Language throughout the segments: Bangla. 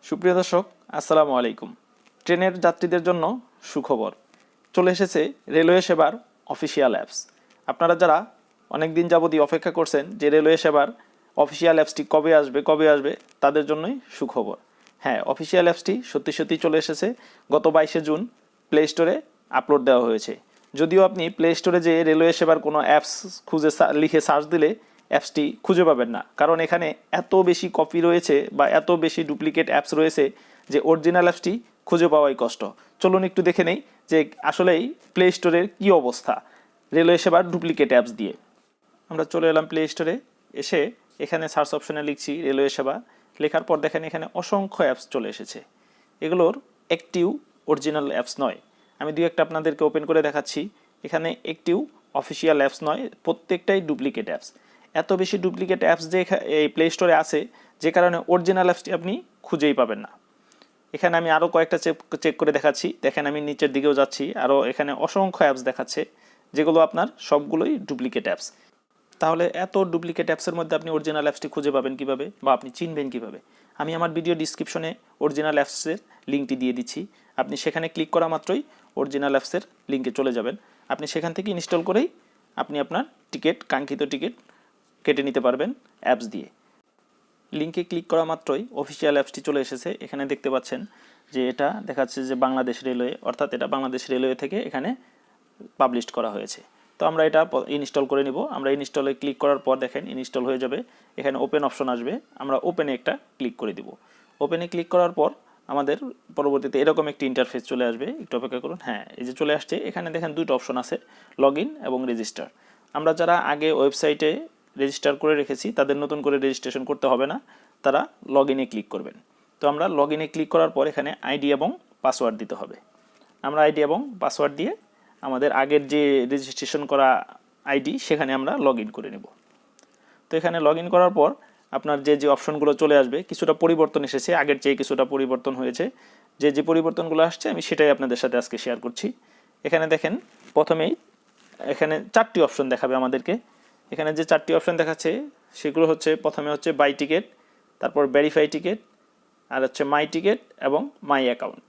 সুপ্রিয় দর্শক আসসালামু আলাইকুম। ট্রেনের যাত্রীদের জন্য সুখবর, চলে এসেছে রেলওয়ে সেবার অফিসিয়াল অ্যাপস। আপনারা যারা অনেক দিন যাবতীয় অপেক্ষা করছেন যে রেলওয়ে সেবার অফিসিয়াল অ্যাপসটি কবে আসবে তাদের জন্যই সুখবর। হ্যাঁ, অফিসিয়াল অ্যাপসটি সত্যি চলে এসেছে। গত 22শে জুন প্লে স্টোরে আপলোড দেওয়া হয়েছে। যদিও আপনি প্লে স্টোরে যে রেলওয়ে সেবার কোনো অ্যাপস লিখে সার্চ দিলে অ্যাপসটি খুঁজে পাবেন না, কারণ এখানে এত বেশি কপি রয়েছে বা এত বেশি ডুপ্লিকেট অ্যাপস রয়েছে যে অরিজিনাল অ্যাপসটি খুঁজে পাওয়াই কষ্ট। চলুন একটু দেখে নেই যে আসলেই প্লে স্টোরের কী অবস্থা রেলওয়ে সেবার ডুপ্লিকেট অ্যাপস দিয়ে। আমরা চলে এলাম প্লে স্টোরে, এসে এখানে সার্চ অপশানে লিখছি রেলওয়ে সেবা। লেখার পর দেখেন এখানে অসংখ্য অ্যাপস চলে এসেছে। এগুলোর একটিও অরিজিনাল অ্যাপস নয়। আমি দুই একটা আপনাদেরকে ওপেন করে দেখাচ্ছি। এখানে একটিও অফিসিয়াল অ্যাপস নয়, প্রত্যেকটাই ডুপ্লিকেট অ্যাপস। এত বেশি ডুপ্লিকেট অ্যাপস যে এই প্লে স্টোরে আছে, যে কারণে অরিজিনাল অ্যাপসটি আপনি খুঁজেই পাবেন না। এখানে আমি আরও কয়েকটা চেক করে দেখাচ্ছি। দেখেন আমি নিচের দিকেও যাচ্ছি, আরও এখানে অসংখ্য অ্যাপস দেখাচ্ছে যেগুলো আপনার সবগুলোই ডুপ্লিকেট অ্যাপস। তাহলে এত ডুপ্লিকেট অ্যাপসের মধ্যে আপনি অরিজিনাল অ্যাপসটি খুঁজে পাবেন কীভাবে বা আপনি চিনবেন কীভাবে? আমি আমার ভিডিও ডিসক্রিপশনে অরিজিনাল অ্যাপসের লিঙ্কটি দিয়ে দিচ্ছি। আপনি সেখানে ক্লিক করা মাত্রই অরিজিনাল অ্যাপসের লিঙ্কে চলে যাবেন। আপনি সেখান থেকে ইনস্টল করেই আপনি আপনার কাঙ্ক্ষিত টিকিট কেটে নিতে পারবেন অ্যাপস দিয়ে। লিঙ্কে ক্লিক করা মাত্রই অফিসিয়াল অ্যাপসটি চলে এসেছে। এখানে দেখতে পাচ্ছেন যে এটা দেখাচ্ছে যে বাংলাদেশ রেলওয়ে, অর্থাৎ এটা বাংলাদেশ রেলওয়ে থেকে এখানে পাবলিশ করা হয়েছে। তো আমরা এটা ইনস্টল করে নিব। আমরা ইনস্টলে ক্লিক করার পর দেখেন ইনস্টল হয়ে যাবে। এখানে ওপেন অপশন আসবে, আমরা ওপেনে একটা ক্লিক করে দিব। ওপেনে ক্লিক করার পর আমাদের পরবর্তীতে এরকম একটি ইন্টারফেস চলে আসবে। একটু অপেক্ষা করুন। হ্যাঁ, এই যে চলে আসছে। এখানে দেখেন দুটো অপশন আছে, লগ ইন এবং রেজিস্টার। আমরা যারা আগে ওয়েবসাইটে রেজিস্টার করে রেখেছি তাদের নতুন করে রেজিস্ট্রেশন করতে হবে না, তারা লগ ইনে ক্লিক করবেন। তো আমরা লগ ইনে ক্লিক করার পর এখানে আইডি এবং পাসওয়ার্ড দিতে হবে। আমরা আইডি এবং পাসওয়ার্ড দিয়ে আমাদের আগের যে রেজিস্ট্রেশন করা আইডি সেখানে আমরা লগ ইন করে নেব। তো এখানে লগ ইন করার পর আপনার যে অপশনগুলো চলে আসবে, কিছুটা পরিবর্তন এসেছে, আগের চেয়ে কিছুটা পরিবর্তন হয়েছে। যে পরিবর্তনগুলো আসছে আমি সেটাই আপনাদের সাথে আজকে শেয়ার করছি। এখানে দেখেন প্রথমেই এখানে 4টি অপশন দেখাবে আমাদেরকে। এখানে যে 4টি অপশন দেখাচ্ছে সেগুলো হচ্ছে, প্রথমে হচ্ছে বাই টিকিট, তারপর ভেরিফাই টিকিট, আর হচ্ছে মাই টিকিট এবং মাই অ্যাকাউন্ট।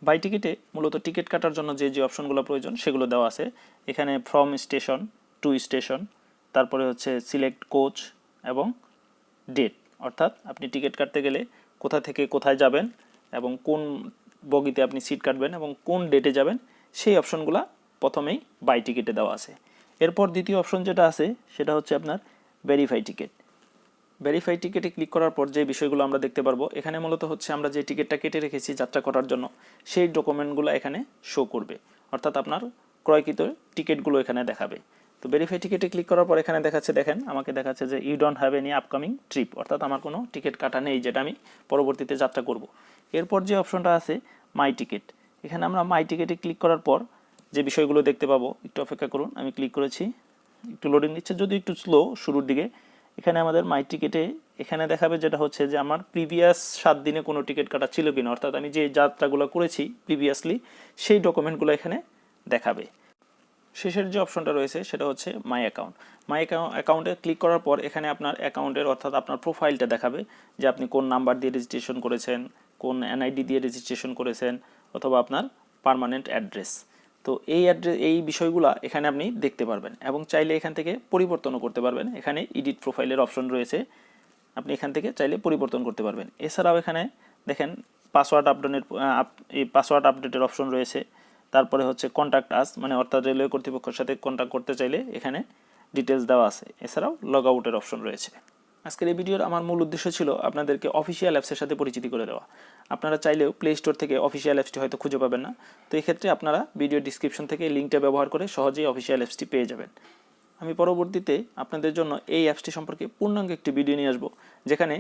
বাই টিকিটে মূলত টিকিট কাটার জন্য যে অপশনগুলো প্রয়োজন সেগুলো দেওয়া আছে। এখানে ফ্রম স্টেশন টু স্টেশন, তারপরে হচ্ছে সিলেক্ট কোচ এবং ডেট, অর্থাৎ আপনি টিকিট কাটতে গেলে কোথা থেকে কোথায় যাবেন এবং কোন বগিতে আপনি সিট কাটবেন এবং কোন ডেটে যাবেন, সেই অপশনগুলো প্রথমেই বাই টিকিটে দেওয়া আছে। এরপর দ্বিতীয় অপশন যেটা আছে সেটা হচ্ছে আপনার ভেরিফাই টিকিট। ভেরিফাই টিকিটে ক্লিক করার পর যে বিষয়গুলো আমরা দেখতে পারবো, এখানে মূলত হচ্ছে আমরা যে টিকিটটা কেটে রেখেছি যাত্রা করার জন্য সেই ডকুমেন্টগুলো এখানে শো করবে, অর্থাৎ আপনার ক্রয়কৃত টিকিটগুলো এখানে দেখাবে। তো ভেরিফাই টিকিটে ক্লিক করার পর এখানে দেখাচ্ছে, দেখেন আমাকে দেখাচ্ছে যে you don't have any upcoming trip, অর্থাৎ আমার কোনো টিকিট কাটা নেই যেটা আমি পরবর্তীতে যাত্রা করব। এরপর যে অপশনটা আছে মাই টিকিট, এখানে আমরা মাই টিকিটে ক্লিক করার পর যে বিষয়গুলো দেখতে পাবো, একটু অপেক্ষা করুন, আমি ক্লিক করেছি, একটু লোডিং নিচ্ছে, যদি একটু স্লো শুরুর দিকে। এখানে আমাদের মাই টিকিটে এখানে দেখাবে যেটা হচ্ছে যে আমার প্রিভিয়াস 7 দিনে কোনো টিকিট কাটা ছিল কিনা, অর্থাৎ আমি যে যাত্রাগুলো করেছি প্রিভিয়াসলি সেই ডকুমেন্টগুলো এখানে দেখাবে। শেষের যে অপশনটা রয়েছে সেটা হচ্ছে মাই অ্যাকাউন্ট। মাই অ্যাকাউন্টে ক্লিক করার পর এখানে আপনার অ্যাকাউন্টের, অর্থাৎ আপনার প্রোফাইলটা দেখাবে যে আপনি কোন নাম্বার দিয়ে রেজিস্ট্রেশন করেছেন, কোন এনআইডি দিয়ে রেজিস্ট্রেশন করেছেন, অথবা আপনার পার্মানেন্ট অ্যাড্রেস। তো এই বিষয়গুলো এখানে আপনি দেখতে পারবেন এবং চাইলে এখান থেকে পরিবর্তনও করতে পারবেন। এখানে এডিট প্রোফাইলের অপশন রয়েছে, আপনি এখান থেকে চাইলে পরিবর্তন করতে পারবেন। এছাড়াও এখানে দেখেন পাসওয়ার্ড আপডেটের অপশন রয়েছে। তারপরে হচ্ছে কন্ট্যাক্ট আস, মানে অর্থাৎ রেলওয়ে কর্তৃপক্ষের সাথে কন্ট্যাক্ট করতে চাইলে এখানে ডিটেলস দেওয়া আছে। এছাড়াও লগ আউটের অপশন রয়েছে। আজকের এই ভিডিওর আমার মূল উদ্দেশ্য ছিল আপনাদেরকে অফিসিয়াল অ্যাপসের সাথে পরিচিতি করে দেওয়া। আপনারা চাইলেও প্লে স্টোর থেকে অফিসিয়াল অ্যাপসটি হয়তো খুঁজে পাবেন না, তো এক্ষেত্রে আপনারা ভিডিও ডিসক্রিপশন থেকে লিঙ্কটা ব্যবহার করে সহজেই অফিসিয়াল অ্যাপসটি পেয়ে যাবেন। আমি পরবর্তীতে আপনাদের জন্য এই অ্যাপসটি সম্পর্কে পূর্ণাঙ্গ একটি ভিডিও নিয়ে আসবো, যেখানে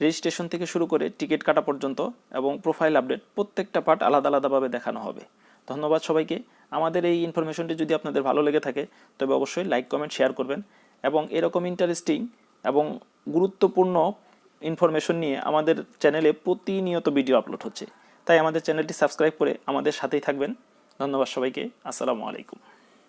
রেজিস্ট্রেশন থেকে শুরু করে টিকিট কাটা পর্যন্ত এবং প্রোফাইল আপডেট প্রত্যেকটা পার্ট আলাদাভাবে দেখানো হবে। ধন্যবাদ সবাইকে। আমাদের এই ইনফরমেশনটি যদি আপনাদের ভালো লেগে থাকে তবে অবশ্যই লাইক, কমেন্ট, শেয়ার করবেন এবং এরকম ইন্টারেস্টিং এবং গুরুত্বপূর্ণ ইনফরমেশন নিয়ে আমাদের চ্যানেলে প্রতিনিয়ত ভিডিও আপলোড হচ্ছে, তাই আমাদের চ্যানেলটি সাবস্ক্রাইব করে আমাদের সাথেই থাকবেন। ধন্যবাদ সবাইকে। আসসালামু আলাইকুম।